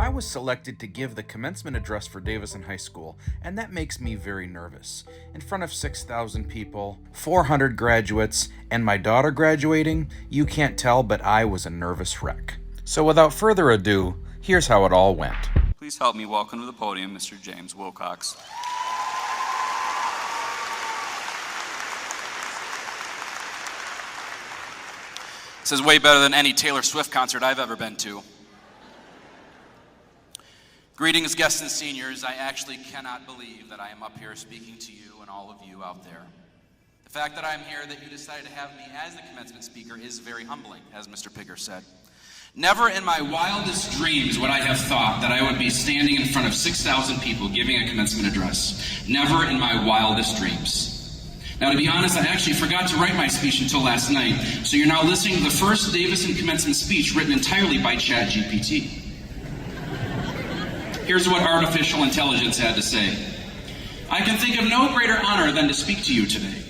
I was selected to give the commencement address for Davison High School, and that makes me very nervous. In front of 6,000 people, 400 graduates, and my daughter graduating, you can't tell, but I was a nervous wreck. So without further ado, here's how it all went. Please help me welcome to the podium Mr. James Wilcox. This is way better than any Taylor Swift concert I've ever been to. Greetings, guests and seniors. I actually cannot believe that I am up here speaking to you and all of you out there. The fact that I'm here, that you decided to have me as the commencement speaker is very humbling, as Mr. Pigger said. Never in my wildest dreams would I have thought that I would be standing in front of 6,000 people giving a commencement address. Never in my wildest dreams. Now, to be honest, I actually forgot to write my speech until last night, so you're now listening to the first Davison commencement speech written entirely by ChatGPT. Here's what artificial intelligence had to say. I can think of no greater honor than to speak to you today.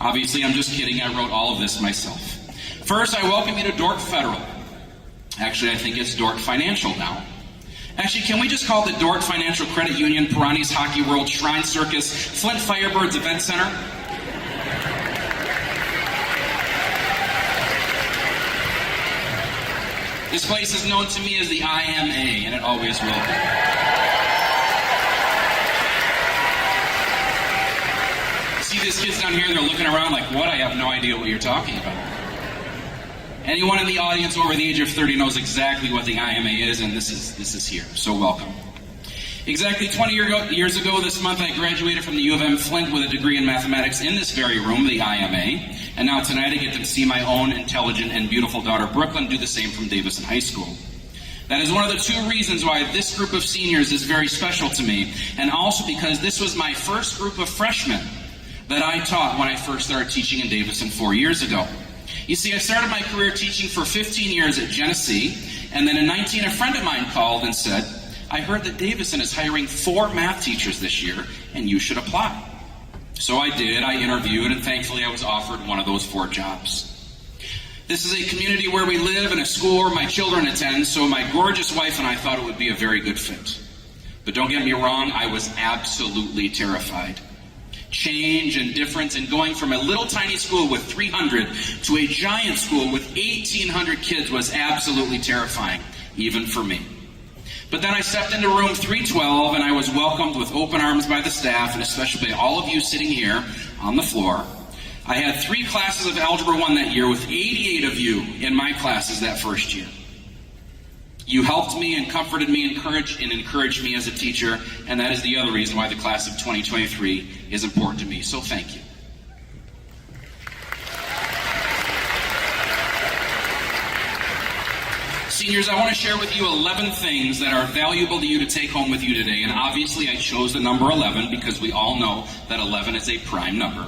Obviously, I'm just kidding. I wrote all of this myself. First, I welcome you to Dork Federal. Actually, I think it's Dork Financial now. Actually, can we just call it the Dork Financial Credit Union, Pirani's Hockey World, Shrine Circus, Flint Firebirds Event Center? This place is known to me as the IMA, and it always will be. See these kids down here, they're looking around like, what? I have no idea what you're talking about. Anyone in the audience over the age of 30 knows exactly what the IMA is, and this is here, so welcome. Exactly 20 years ago this month, I graduated from the U of M Flint with a degree in mathematics in this very room, the IMA. And now tonight I get to see my own intelligent and beautiful daughter, Brooklyn, do the same from Davison High School. That is one of the two reasons why this group of seniors is very special to me, and also because this was my first group of freshmen that I taught when I first started teaching in Davison 4 years ago. You see, I started my career teaching for 15 years at Genesee, and then in 19 a friend of mine called and said, I heard that Davison is hiring 4 math teachers this year, and you should apply. So I did, I interviewed, and thankfully I was offered one of those 4 jobs. This is a community where we live and a school where my children attend, so my gorgeous wife and I thought it would be a very good fit. But don't get me wrong, I was absolutely terrified. Change and difference, and going from a little tiny school with 300 to a giant school with 1,800 kids was absolutely terrifying, even for me. But then I stepped into room 312 and I was welcomed with open arms by the staff, and especially by all of you sitting here on the floor. I had 3 classes of Algebra 1 that year with 88 of you in my classes that first year. You helped me and comforted me, encouraged me as a teacher, and that is the other reason why the class of 2023 is important to me, so thank you. Seniors, I want to share with you 11 things that are valuable to you to take home with you today, and obviously I chose the number 11 because we all know that 11 is a prime number.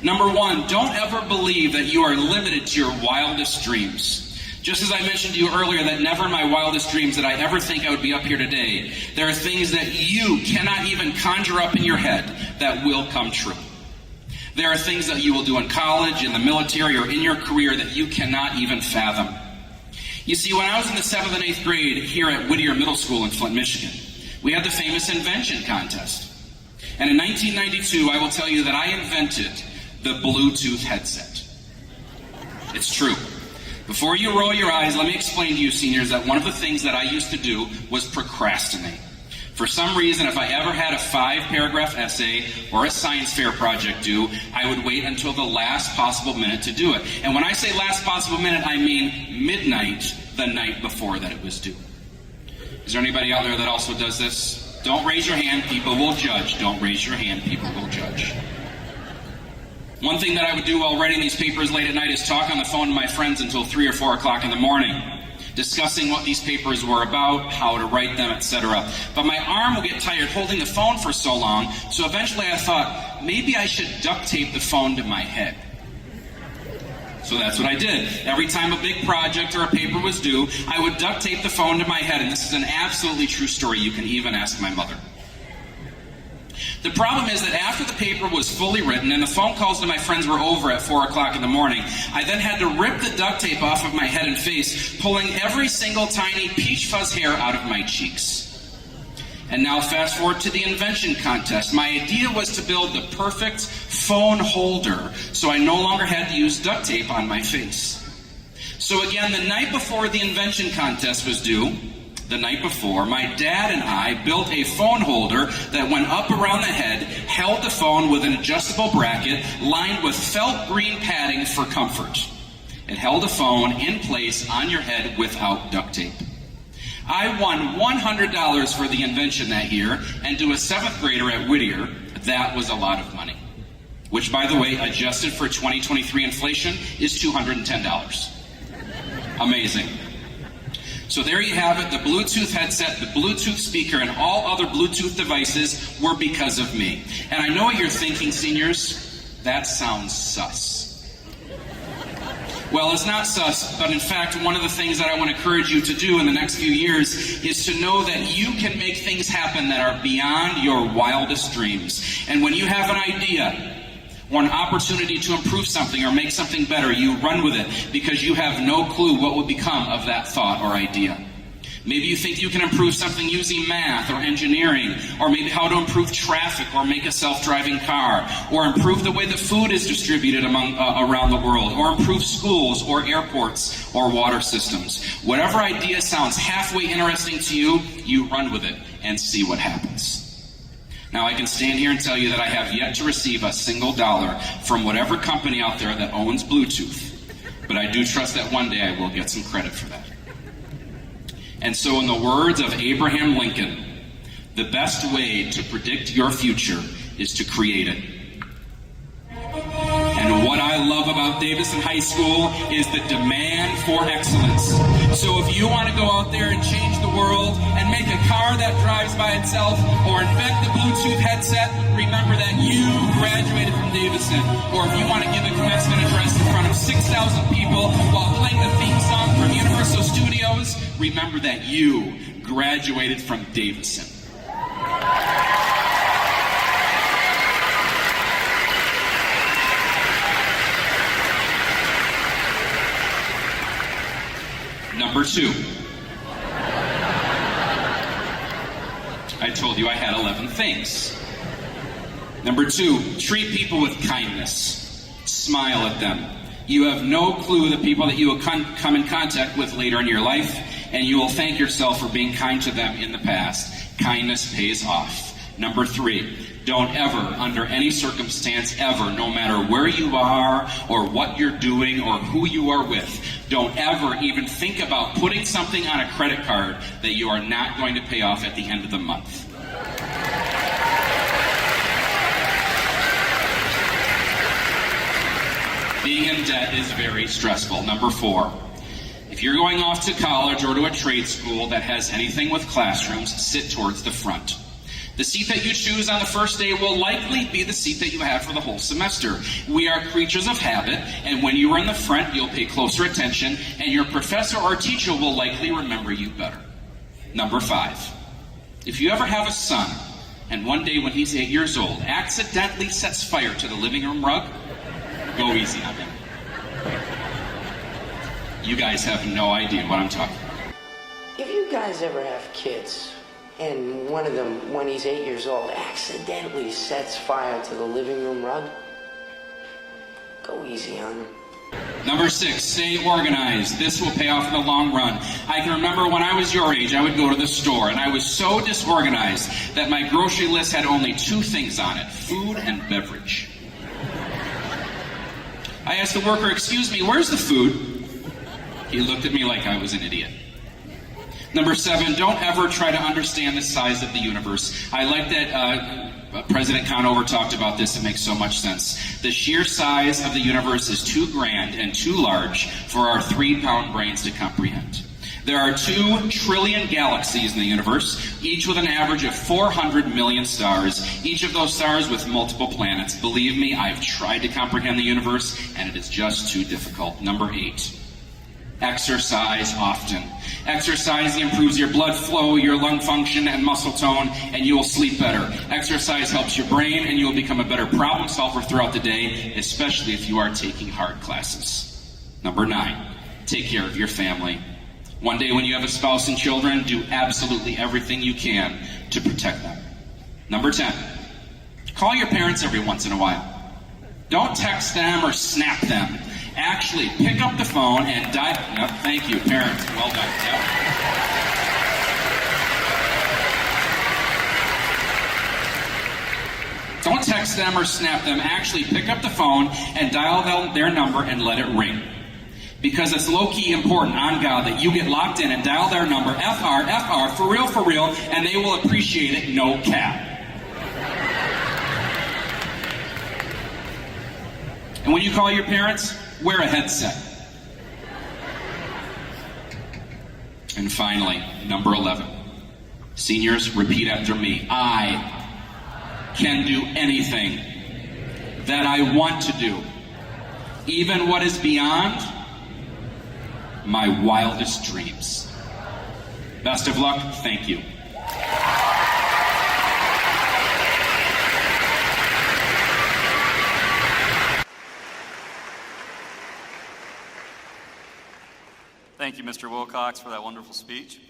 Number 1, don't ever believe that you are limited to your wildest dreams. Just as I mentioned to you earlier that never in my wildest dreams did I ever think I would be up here today, there are things that you cannot even conjure up in your head that will come true. There are things that you will do in college, in the military, or in your career that you cannot even fathom. You see, when I was in the 7th and 8th grade here at Whittier Middle School in Flint, Michigan, we had the famous invention contest. And in 1992, I will tell you that I invented the Bluetooth headset. It's true. Before you roll your eyes, let me explain to you, seniors, that one of the things that I used to do was procrastinate. For some reason, if I ever had a 5-paragraph essay or a science fair project due, I would wait until the last possible minute to do it. And when I say last possible minute, I mean midnight the night before that it was due. Is there anybody out there that also does this? Don't raise your hand, people will judge. Don't raise your hand, people will judge. One thing that I would do while writing these papers late at night is talk on the phone to my friends until 3 or 4 o'clock in the morning, discussing what these papers were about, how to write them, etc. But my arm would get tired holding the phone for so long, so eventually I thought, maybe I should duct tape the phone to my head. So that's what I did. Every time a big project or a paper was due, I would duct tape the phone to my head, and this is an absolutely true story. You can even ask my mother. The problem is that after the paper was fully written and the phone calls to my friends were over at 4 o'clock in the morning, I then had to rip the duct tape off of my head and face, pulling every single tiny peach fuzz hair out of my cheeks. And now fast forward to the invention contest. My idea was to build the perfect phone holder, so I no longer had to use duct tape on my face. So again, the night before the invention contest was due, the night before, my dad and I built a phone holder that went up around the head, held the phone with an adjustable bracket lined with felt green padding for comfort. It held a phone in place on your head without duct tape. I won $100 for the invention that year, and to a 7th grader at Whittier, that was a lot of money. Which, by the way, adjusted for 2023 inflation, is $210. Amazing. So there you have it, the Bluetooth headset, the Bluetooth speaker, and all other Bluetooth devices were because of me. And I know what you're thinking, seniors, that sounds sus. Well, it's not sus, but in fact, one of the things that I want to encourage you to do in the next few years is to know that you can make things happen that are beyond your wildest dreams. And when you have an idea, or an opportunity to improve something or make something better, you run with it because you have no clue what will become of that thought or idea. Maybe you think you can improve something using math or engineering, or maybe how to improve traffic or make a self-driving car, or improve the way that food is distributed around the world, or improve schools or airports or water systems. Whatever idea sounds halfway interesting to you, you run with it and see what happens. Now, I can stand here and tell you that I have yet to receive a single dollar from whatever company out there that owns Bluetooth, but I do trust that one day I will get some credit for that. And so, in the words of Abraham Lincoln, the best way to predict your future is to create it. And what I love about Davison High School is the demand for excellence. So if you want to go out there and change the world and make a car that drives by itself or invent the Bluetooth headset, remember that you graduated from Davison. Or if you want to give a commencement address in front of 6,000 people while playing the theme song from Universal Studios, remember that you graduated from Davison. Number 2. I told you I had 11 things. Number 2, treat people with kindness. Smile at them. You have no clue the people that you will come in contact with later in your life, and you will thank yourself for being kind to them in the past. Kindness pays off. Number 3, don't ever, under any circumstance ever, no matter where you are or what you're doing or who you are with, don't ever even think about putting something on a credit card that you are not going to pay off at the end of the month. Being in debt is very stressful. Number 4, if you're going off to college or to a trade school that has anything with classrooms, sit towards the front. The seat that you choose on the first day will likely be the seat that you have for the whole semester. We are creatures of habit, and when you are in the front, you'll pay closer attention, and your professor or teacher will likely remember you better. Number 5, if you ever have a son, and one day when he's 8 years old, accidentally sets fire to the living room rug, go easy on him. You guys have no idea what I'm talking about. If you guys ever have kids, and one of them, when he's 8 years old, accidentally sets fire to the living room rug, go easy on him. Number 6, stay organized. This will pay off in the long run. I can remember when I was your age, I would go to the store, and I was so disorganized that my grocery list had only 2 things on it: food and beverage. I asked the worker, "Excuse me, where's the food?" He looked at me like I was an idiot. Number 7, don't ever try to understand the size of the universe. I like that President Conover talked about this. It makes so much sense. The sheer size of the universe is too grand and too large for our 3-pound brains to comprehend. There are 2 trillion galaxies in the universe, each with an average of 400 million stars, each of those stars with multiple planets. Believe me, I've tried to comprehend the universe, and it is just too difficult. Number 8. Exercise often. Exercise improves your blood flow, your lung function, and muscle tone, and you will sleep better. Exercise helps your brain, and you will become a better problem solver throughout the day, especially if you are taking hard classes. Number 9, take care of your family. One day when you have a spouse and children, do absolutely everything you can to protect them. Number 10, call your parents every once in a while. Don't text them or snap them. Actually, pick up the phone and dial. Yep, thank you, parents. Well done. Yep. Don't text them or snap them. Actually, pick up the phone and dial their number and let it ring. Because it's low-key important on God that you get locked in and dial their number, FR, for real, and they will appreciate it, no cap. And when you call your parents, wear a headset. And finally, number 11. Seniors, repeat after me. I can do anything that I want to do, even what is beyond my wildest dreams. Best of luck. Thank you. Thank you, Mr. Wilcox, for that wonderful speech.